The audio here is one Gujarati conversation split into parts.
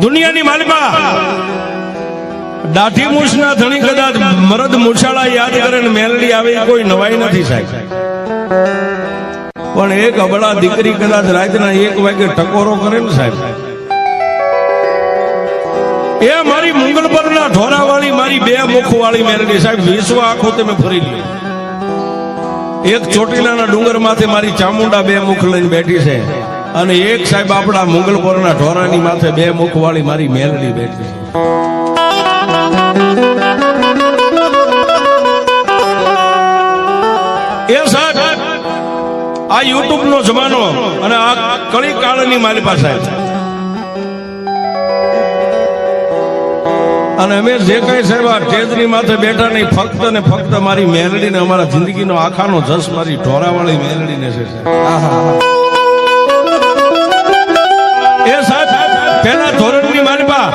દુનિયાની માલિકા દાઢી મૂછના ધણી કદાચ મરદ મૂછાળા યાદ કરે ને મેલડી આવે કોઈ નવાઈ નથી સાહેબ, પણ એક અબળા દીકરી કદાચ રાતના 1 વાગે ટકોરો કરે ને સાહેબ, એ મારી મુંગલ પરના ઢોરાવાળી મારી 2 મુખવાળી મેલડી સાહેબ, વિશ્વ આખો તમે ફરી લો. એક ચોટીલાના ડુંગર માથે મારી ચામુંડા 2 મુખ લઈને બેઠી છે, અને એક સાહેબ આપણા મુંગલપુરના ઢોરાની માથે 2 મુખવાળી મારી મેલડી બેઠી છે. એ સાહેબ આ યુટ્યુબ નો જમાનો અને આ કળી કાળની માલિકા સાહેબ, અને અમે જે કઈ સાહેબ આ ટેજની માથે બેઠા નહીં, ફક્ત ને ફક્ત મારી મેલડીને, અમારા જિંદગીનો આખાનો જસ મારી ઢોરાવાળી મેલડીને છે. એ સાહેબ પેલા ધોરણની માલિકા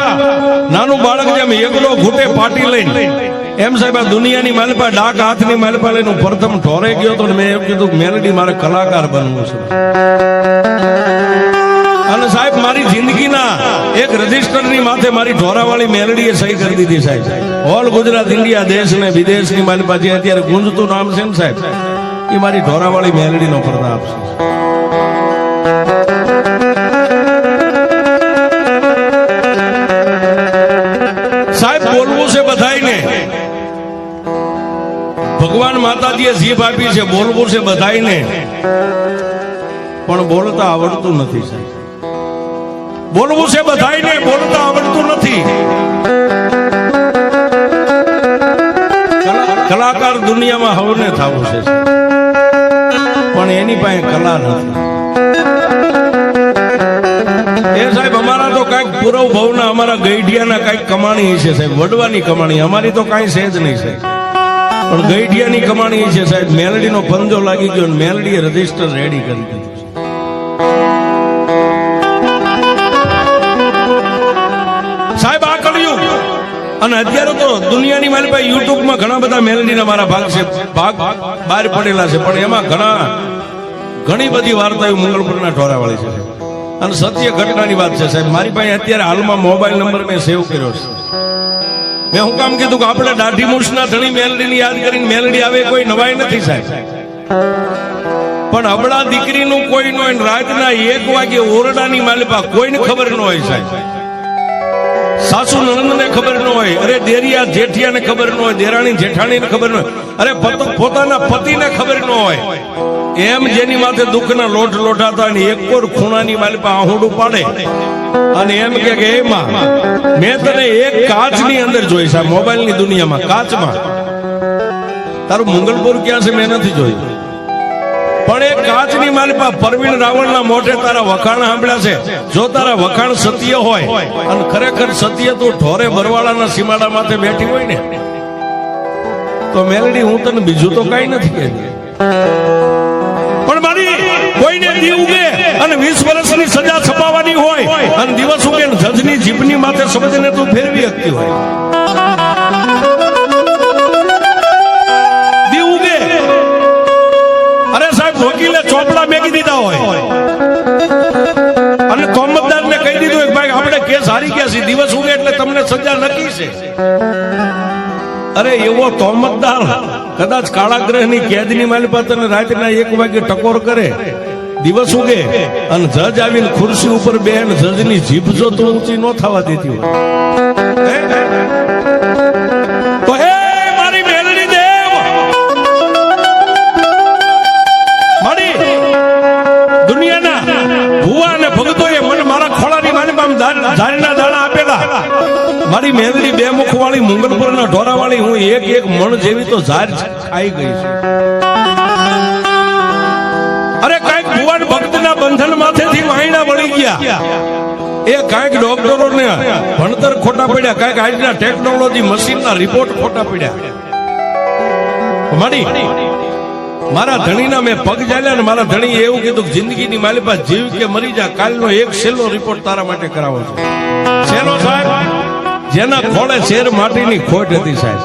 નાનું બાળક જેમ એકલો ઘૂંટે પાટી લઈને, એમ સાહેબ આ દુનિયાની માલિકા ડાક હાથની માલિકા લઈને હું પ્રથમ ઢોરે ગયો તો, મેં એમ કીધું મેલડી મારે કલાકાર બનવું છે. અને સાહેબ મારી જિંદગીના એક રજિસ્ટરની માથે મારી ઢોરાવાળી મેલડીએ સહી કરી દીધી સાહેબ. ઓલ ગુજરાત ઇન્ડિયા દેશ ને વિદેશની માલિકા જે અત્યારે ગુંજતું નામ છે ને સાહેબ, એ મારી ઢોરાવાળી મેલડીનો પ્રતાપ છે. સાહેબ બોલવું છે બધાઈને, ભગવાન માતાજીએ જીભ આપી છે, બોલવું છે બધાઈને, પણ બોલતા આવડતું નથી સાહેબ. બોલવું છે બધાઈને, બોલતા આવડતું નથી. કલાકાર દુનિયામાં હવને થવું છે, પણ એની પાસે કલા નથી. એ સાહેબ અમારા તો કઈક પૂરવ ભાવના, અમારા ગઈઢિયાના કઈક કમાણી છે સાહેબ, વડવાની કમાણી. અમારી તો કઈ છે જ નહીં સાહેબ, પણ ગઈઢિયાની કમાણી છે સાહેબ. મેલડીનો પંજો લાગી ગયો, મેલડીએ રજીસ્ટર રેડી કરી દીધું. સાહેબ આ કળિયુગ, અને અત્યારે તો દુનિયાની મારી પાસે યુટ્યુબમાં ઘણા બધા મેલડીના મારા ભાગ છે, ભાગ બહાર પડેલા છે, પણ એમાં ઘણી બધી વાર્તાઓ મંગલપુરના ઢોરાવાળી છે અને સત્ય ઘટનાની વાત છે સાહેબ. મારી પાસે અત્યારે હાલમાં મોબાઈલ નંબર મેં સેવ કર્યો છે. મેં હું કામ કીધું કે આપણે દાઢી મૂછના ધણી મેલડીની યાદ કરીને મેલડી આવે કોઈ નવાઈ નથી સાહેબ, પણ અબળા દીકરીનું કોઈ ન હોય, રાતના 1 વાગે ઓરડાની માલિકા કોઈને ખબર ન હોય સાહેબ. સાસુ નણંદને ખબર ન હોય, અરે દેરિયા જેઠિયાને ખબર ન હોય, દેરાણી જેઠાણીને ખબર ન હોય, અરે પોતાના પતિને ખબર ન હોય. એમ જેની માથે દુઃખના લોટ લોટાતા ને એક કોર ખૂણાની માલિકા આહુડું પાડે અને એમ કે એમાં મેં તને એક કાચની અંદર જોઈ સાહેબ, મોબાઈલની દુનિયામાં કાચમાં. તારું મંગલપુર ક્યાં છે મેં નથી જોયું, પણ એક કાચની માલિકા પરવીણ રાવણના મોઢે તારા વખાણ સાંભળ્યા છે. જો તારા વખાણ સત્ય હોય અને ખરેખર સત્ય તું ઢોરે બરવાળાના સીમાડા માથે બેઠી હોય ને, તો મેલડી હું તને બીજું તો કઈ નથી કહેતી, પણ મારી કોઈને દી ઉગે અને 20 વર્ષની સજા છપાવવાની હોય અને દિવસ ઉગે જજની જીભની માથે સમજને તું ફેરવી શકતી હોય. દી ઉગે, અરે સાહેબ વકીલે ચોપડા મેકી દીધા હોય અને તોમતદારને કહી દીધું કે ભાઈ આપણે કેસ હારી ગયા છે, દિવસ ઉગે એટલે તમને સજા નક્કી છે. અરે એવો તોમતદાર કદાચ કાળા ગ્રહની કેદની માલિકા તને રાતના 1 વાગે ટકોર કરે, દિવસ ઉગે અને જજ આવીને ખુરશી ઉપર બેન જજની જીભ જો તો ઊંચી ન થવા દેતી હોય, તો હે મારી મેલડી દેવ, મારી દુનિયાના ભુવા અને ભગતોએ મને મારા ખોળાની માલિકામાં ધારીના દાણા આપેલા. મારી મેલડી 2 મુખવાળી મંગલપુરના ઢોરાવાળી હું એક મણ જેવી તો ઝાર ખાઈ ગઈ છું. અરે કઈક ભુવન ભક્તના બંધન માથેથી વાયણા વળી ગયા, એ કઈક ડોક્ટરોને ભણતર ખોટા પડ્યા, કઈક આજના ટેકનોલોજી મશીનના રિપોર્ટ ખોટા પડ્યા. મારા ધણીના મેં પગ ચાલ્યા ને મારા ધણી એવું કીધું કે જિંદગીની મારી પાસે જીવ કે મરી જા, કાલનો એક છેલ્લો રિપોર્ટ તારા માટે કરાવો છો. છેલ્લો સાહેબ જેના ખોળે શેર માટીની ખોટ હતી સાહેબ.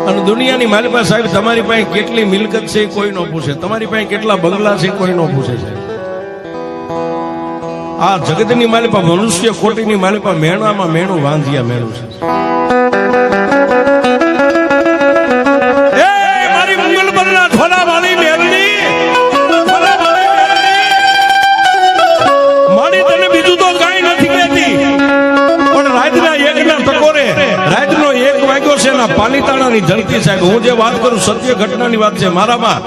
અને દુનિયાની મારી પાસે સાહેબ તમારી પાસે કેટલી મિલકત છે કોઈ ન પૂછે, તમારી પાસે કેટલા બંગલા છે કોઈ ન પૂછે છે. આ જગતની માલિપા મનુષ્ય કોટીની માલિપા મેણામાં મેણું વાંધિયા મેણું છે. પાલીતાણાની ધરતી સાહેબ, હું જે વાત કરું સત્ય ઘટનાની વાત છે. મારામાં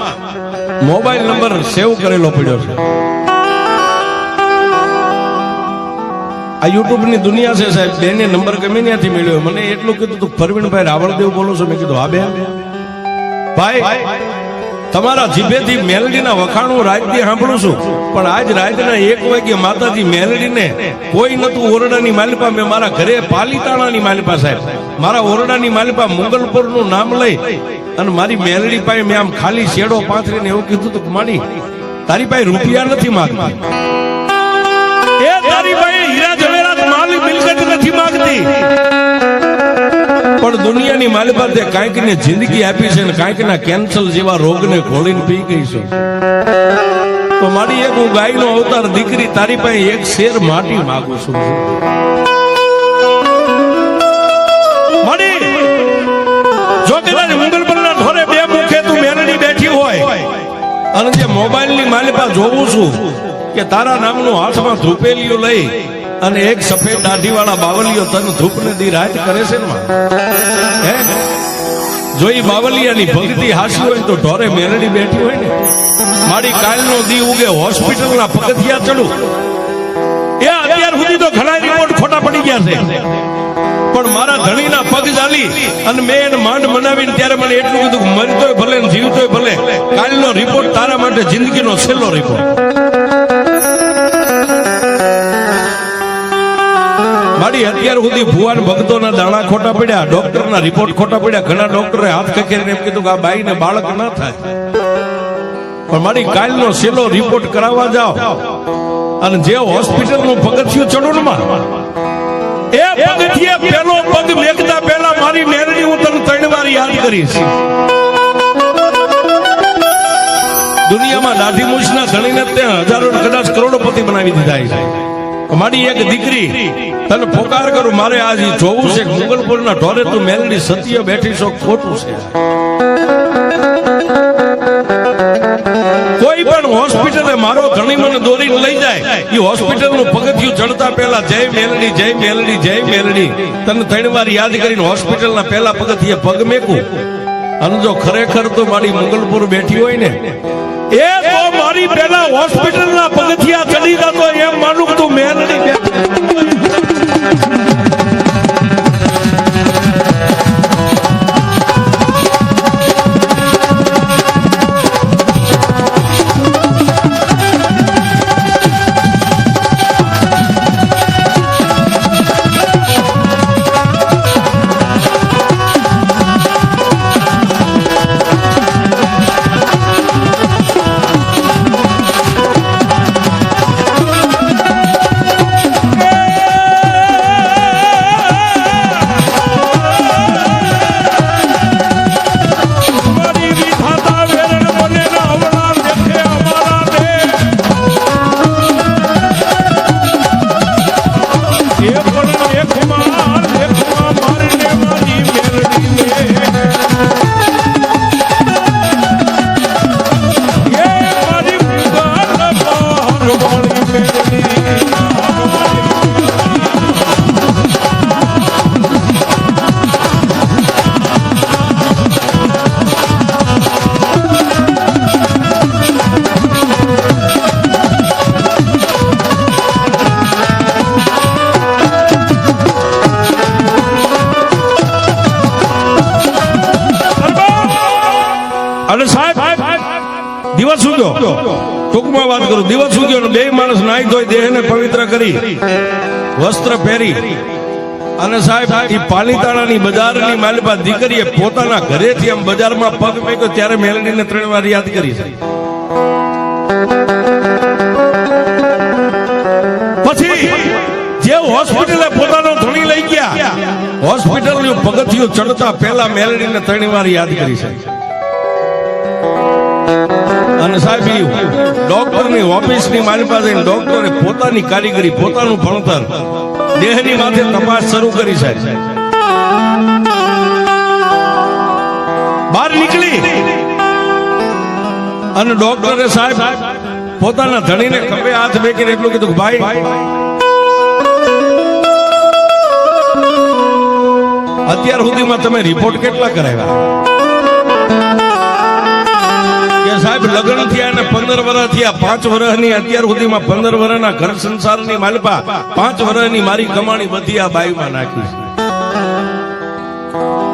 મોબાઈલ નંબર સેવ કરેલો પડ્યો છે. આ યુટ્યુબ ની દુનિયા છે સાહેબ. બેને નંબર ગમે ત્યાંથી મળ્યો. મને એટલું કીધું તું પરવીનભાઈ રાવળદેવ બોલો છો? મેં કીધું હા બેન. ભાઈ તમારા જીભેથી મેલડીના વખાણ હું રાતથી સાંભળું છું, પણ આજ રાતના 1 વાગે માતાજી મેલડીને કોઈ નતું ઓરડાની માલિપા. મેં મારા ઘરે પાલીતાણાની માલિપા સાહેબ, મારા ઓરડાની માલિપા મુગલપુર નું નામ લઈ અને મારી મેલડી પાસે મેં આમ ખાલી શેડો પાથરીને એવું કીધું તું, માડી તારી પાસે રૂપિયા નથી માંગતી, એ તારી પાસે હીરા જવેરાત માલ મિલકત નથી માંગતી, પણ દુનિયાની માલિપા તે કાંઈક ને જિંદગી આપી છે ને કાંઈક ના કેન્સર જેવા રોગને ઘોળીને પી ગઈ છે. તો મારી એક હું ગાયનો અવતાર દીકરી તારી પાસે એક શેર માટી માંગુ છું. જો કદાચ મુગલપુરના ઢોરે બે મુખે તું મેલડી બેઠી હોય અને જે મોબાઈલ ની માલિપા જોવું છું કે તારા નામનું હાથમાં ધૂપેલીઓ લઈ અને એક સફેદ દાઢી વાળા બાવલીઓ તન ધૂપ ને દી રાત કરે છે ને, જો ઈ બાવલિયાની ભક્તિ હાસી હોય તો ઢોરે મેલડી બેઠી હોય ને, મારી કાલનો દી ઉગે હોસ્પિટલના પગથિયા ચડું. એ અત્યાર સુધી તો ઘણા રિપોર્ટ ખોટા પડી ગયા છે, પણ મારા ધણીના પગ ચાલી અને મેં એને માંડ મનાવીને ત્યારે મને એટલું કીધું, મરતોય ભલે ને જીવતોય ભલે, કાલનો રિપોર્ટ તારા માટે જિંદગીનો છેલ્લો રિપોર્ટ. મારી અત્યાર સુધી ભુવાન ભક્તોના દાણા ખોટા પડ્યા, ડોક્ટરના રિપોર્ટ ખોટા પડ્યા. ઘણા ડોક્ટરે હાથ ખખેરીને એમ કીધું કે આ બાઈને બાળક ના થાય, પણ મારી કાલનો છેલ્લો રિપોર્ટ કરાવવા જાઓ અને જે હોસ્પિટલનું પગથિયું ચડું ને એ પગથિયે પેલો પગ મેકતા પહેલા મારી મેરડી હું તને 3 વાર યાદ કરીશ. દુનિયામાં દાઢી મૂછના ધણીને ત્યાં હજારો કદાચ કરોડોપતિ બનાવી દીધા છે. મારી એક દીકરી તને પોકાર કરું, મારે આજ જોવું છે મુગલપુરના ઢોરે તું મેલડી સત્ય બેઠી છો, ખોટું છે. કોઈ પણ હોસ્પિટલે મારો ધણી મને દોરીને લઈ જાય, એ હોસ્પિટલનું પગથિયું ચડતા પહેલા જય મેલડી જય મેલડી જય મેલડી તને 3 વાર યાદ કરીને હોસ્પિટલના પહેલા પગથિયે પગ મેકું. અને જો ખરેખર તો મારી મુગલપુર બેઠી હોય ને એ તો મારી પહેલા હોસ્પિટલના પગથિયા ચડી જતો એમ માનું તું મેલડી બેઠી. અને સાહેબ દિવસ ઉગ્યો, ટૂંકમાં વાત કરું, દિવસ ઉગ્યો ને 2 માણસ નાઈ ધોઈ દેહને પવિત્ર કરી વસ્ત્ર પહેરી અને સાહેબ એ પાલીતાણાની બજારની માલિપા દીકરીએ પોતાના ઘરેથી આમ બજારમાં પગ મેક્યો ત્યારે મેલડીને 3 વાર યાદ કરી છે. પછી જે હોસ્પિટલે પોતાનો ધણી લઈ ગયા, હોસ્પિટલનું પગથિયું ચડતા પહેલા મેલડીને 3 વાર યાદ કરી છે. અને સાહેબ ડોક્ટરની ઓફિસની મારી પાસે ડોક્ટરે પોતાની કારીગરી પોતાનું ભણતર દેહની માથે તપાસ શરૂ કરી સાહેબ બહાર નીકળી અને ડોક્ટરે સાહેબ પોતાના ધણીને ખભે હાથ મેકીને એટલું કીધું ભાઈ અત્યાર સુધીમાં તમે રિપોર્ટ કેટલા કરાવ્યા કે સાહેબ લગ્ન થયા અને 15 વર્ષ થયા 5 વર્ષની અત્યાર સુધીમાં 15 વર્ષના ઘર સંસારની માલપા 5 વર્ષની મારી કમાણી બધી આ બાઈમાં નાખી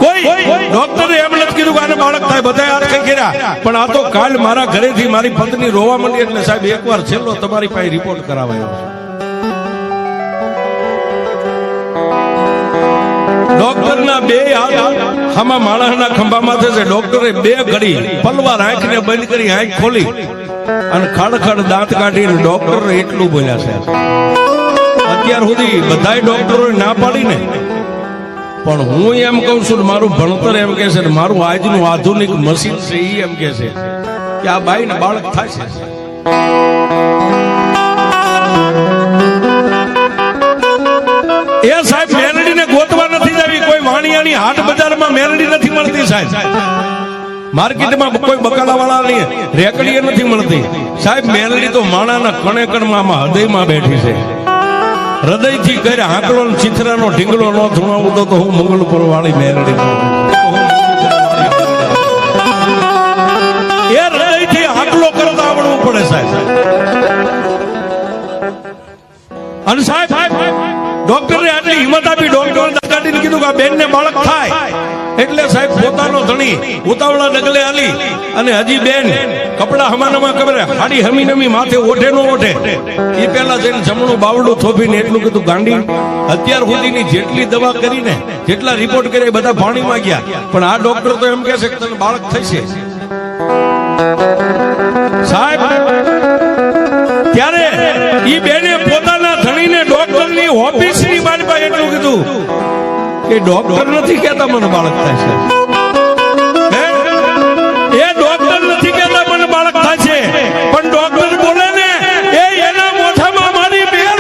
કોઈ ડોક્ટરે એમ નથી કીધું કે આને બાળક થાય બધા હાથ કઈ કર્યા પણ આ તો કાલ મારા ઘરેથી મારી પત્ની રોવા માંડી એટલે સાહેબ એકવાર છેલ્લો તમારી પાસે રિપોર્ટ કરાવાયો ડોક્ટરના બે હાથ આમાં માણસના ખંભામાં થશે ડોક્ટરે 2 ઘડી પલવાર આંખને બંધ કરી આંખ ખોલી અને ખડખડ દાંત કાઢીને ડોક્ટરે એટલું બોલ્યા છે અત્યાર સુધી બધાય ડોક્ટરોએ ના પાડીને પણ હું એમ કહું છું મારું ભણતર એમ કે છે મારું આજનું આધુનિક મશીન છે એ એમ કે છે કે આ બાઈને બાળક થાય છે એ સાહેબ મેલડીને ગોતવા નથી જવી કોઈ વાણિયાની હાટ બજારમાં મેલડી નથી મળતી સાહેબ માર્કેટમાં કોઈ બકાલાવાળાની રેકડીએ નથી મળતી સાહેબ મેલડી તો માણાના કણે કણમાં હૃદયમાં બેઠી છે હૃદયથી કરે આંકડો ચિત્રાનો ઢીંગલો ન ધુણાવું તો હું મંગળપુર વાળી મેલડી એ હૃદયથી આંકડો કરતા આવડવું પડે સાહેબ અને સાહેબ ડોક્ટરે આટલી હિંમત આપી ડોક્ટરે કાઢીને કીધું કે આ બેનને બાળક થાય એટલે સાહેબ પોતાનો ધણી ઉતાવળા ડગલે આલી અને હજી બેન કપડા હમાનામાં ખબર હાડી હમી નમી માથે ઓઠે નો ઓઠે એ પેલા જઈને જમણું બાવડું થોભીને એટલું કીધું ગાંડી અત્યાર સુધીની જેટલી દવા કરીને જેટલા રિપોર્ટ કર્યા બધા પાણીમાં ગયા પણ આ ડોક્ટર તો એમ કહે છે કે તને બાળક થશે સાહેબ ત્યારે ઈ બેને પોતાના ધણીને ડોક્ટરની ઓફિસની મારી એટલું કીધું કે ડોક્ટર નથી કહેતા મને બાળક થાય છે એ ડોક્ટર નથી કહેતા મને બાળક થાય છે પણ ડોક્ટર બોલે ને એ એના મોઢામાં મારી બેર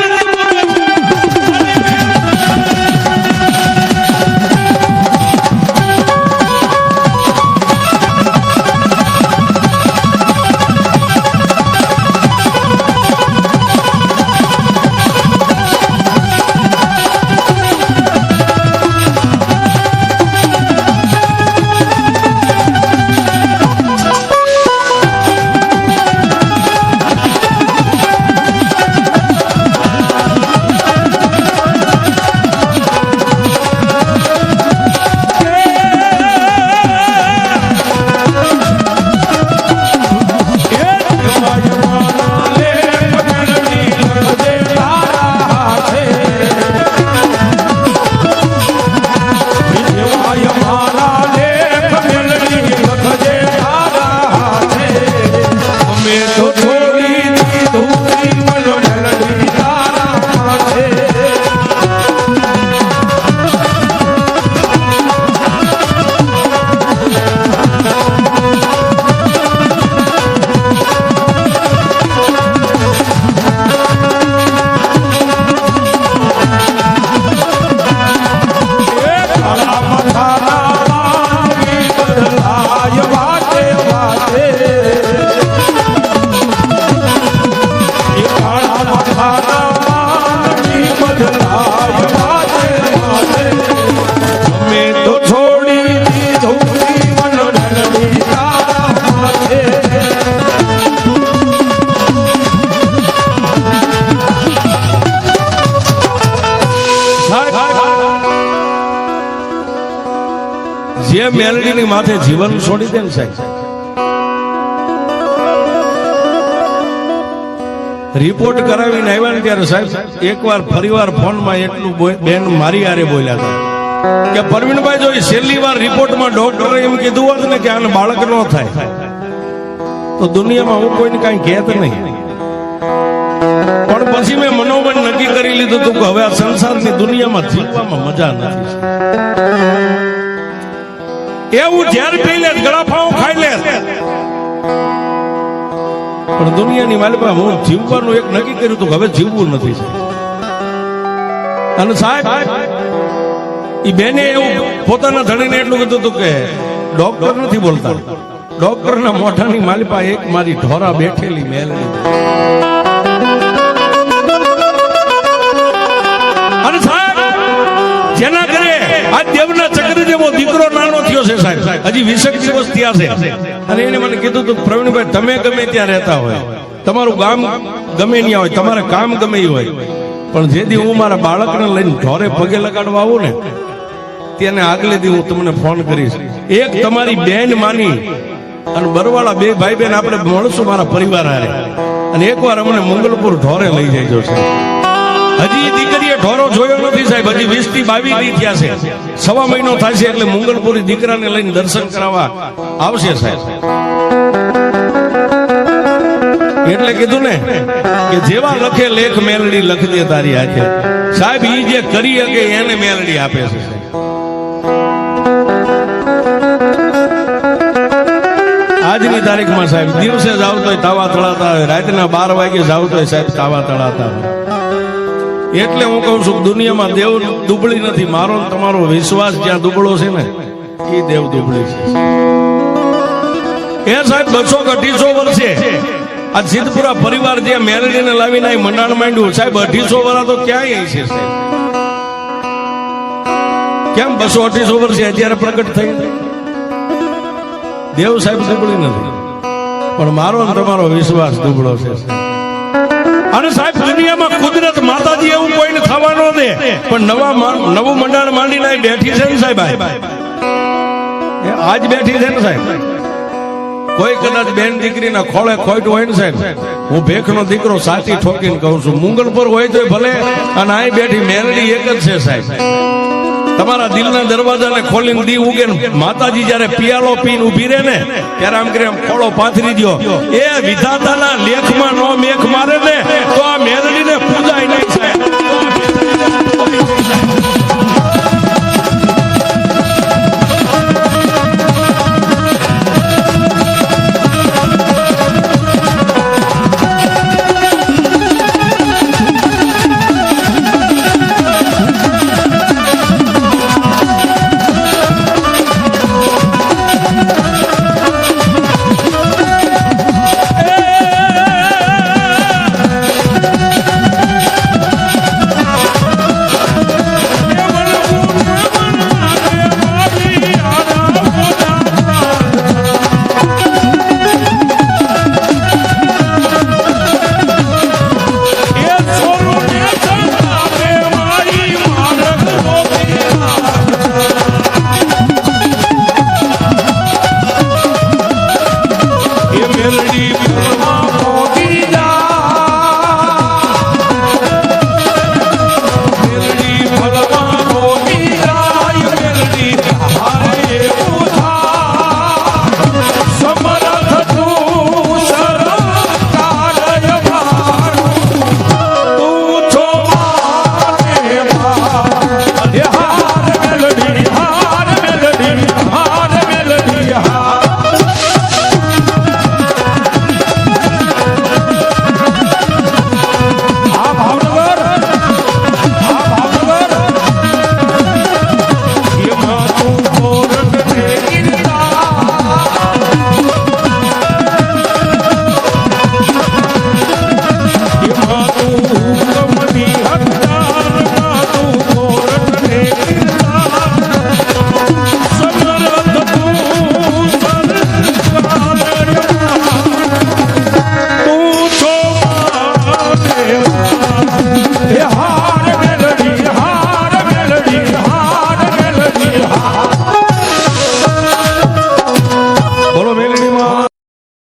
જે મેલડીની માથે જીવન છોડી દે ને સાહેબ રિપોર્ટ કરાવીને આવ્યા ને ત્યારે સાહેબ એકવાર ફરીવાર ફોનમાં એટલું બેન મારી હારે બોલ્યા હતા કે પરવીનભાઈ જો છેલ્લી વાર રિપોર્ટમાં ડોક્ટરે એમ કીધું હોત ને કે આને બાળક ન થાય તો દુનિયામાં હું કોઈને કાંઈ કહેત નહીં પણ પછી મેં મનોમન નક્કી કરી લીધું હતું કે હવે આ સંસારની દુનિયામાં જીવવામાં મજા નથી એવું ઝેર પી લે ગળાફાઓ ખાઈ લે પણ દુનિયાની માલિકા હું જીવવાનું એક નક્કી કર્યું તો હવે જીવવું નથી. અને સાહેબ ઈ બેને એવું પોતાના ધણીને એટલું કીધું હતું કે ડોક્ટર નથી બોલતા, ડોક્ટરના મોઢાની માલિકા એક મારી ઢોરા બેઠેલી મેલડી. અને સાહેબ જેના ઘરે આ દેવના ચક્ર જેવો દીકરો નાનો થયો છે સાહેબ, હજી 20 દિવસ થયા છે, અને એને મને કીધું તું પ્રવીણભાઈ તમે ગમે ત્યાં રહેતા હોય, તમારું ગામ ગમે ત્યાં હોય, તમારે કામ ગમે એ હોય, પણ જે દી હું મારા બાળકને લઈને ઢોરે પગે લગાડવા આવું ને તેને આગલે દી હું તમને ફોન કરીશ. એક તમારી બેન માની અને બરવાળા બે ભાઈ બેન આપણે મળશું મારા પરિવાર હારે, અને એકવાર અમને મંગલપુર ઢોરે લઈ જઈજો છે. હજી દીકરીએ ઢોરો જોયો નથી સાહેબ, હજી 20 થી 22 દી થયા છે, 1.5 મહિનો થાય છે એટલે મંગલપુરી દીકરાને લઈને દર્શન કરાવવા આવશે સાહેબ. એટલે કીધું ને કે જેવા લખે લેખ મેલડી લખજે તારી હાથે. સાહેબ ઈ જે કરી શકે એને મેલડી આપે છે. આજની તારીખમાં સાહેબ દિવસે જાવ તો તાવા તળાતા હોય, રાતના 12 વાગે જાવ તો સાહેબ તાવા તળાતા હોય. એટલે હું કહું છું દુનિયામાં દેવ દુબળી નથી, મારો તમારો વિશ્વાસ જ્યાં દુબળો છે ને એ દેવ દુબળી છે. એ સાહેબ 200-250 વર્ષે આ સિદ્ધપુરા પરિવાર જે મેલડીને લાવીને મંડાણ માંડ્યું સાહેબ, 250 વર્ષ તો ક્યાંય છે સાહેબ. કેમ 200-250 વર્ષે અત્યારે પ્રગટ થઈ? દેવ સાહેબ દુબળી નથી, પણ મારો તમારો વિશ્વાસ દુબળો છે. અને સાહેબ દુનિયામાં કુદરત માતાજી એવું કોઈને થવા ન દે, પણ નવું મંડાણ માંડીને બેઠી છે ને સાહેબ, આજ બેઠી છે ને સાહેબ. કોઈ કદાચ બેન દીકરીના ખોળે ખોટું હોય ને સાહેબ, હું ભેખનો દીકરો સાચી ઠોકીને કહું છું, મુંગલપુર હોય તો ભલે, અને અહીં બેઠી મેલડી એક જ છે સાહેબ. તમારા દિલના દરવાજાને ખોલીને દી ઉગે ને માતાજી જયારે પિયાલો પીને ઉભી રહે ને ત્યારે આમ કરી આમ ખોળો પાથરી દો, એ વિધાતાના લેખમાં નો મેખ મારે ને તો આ મેલડીને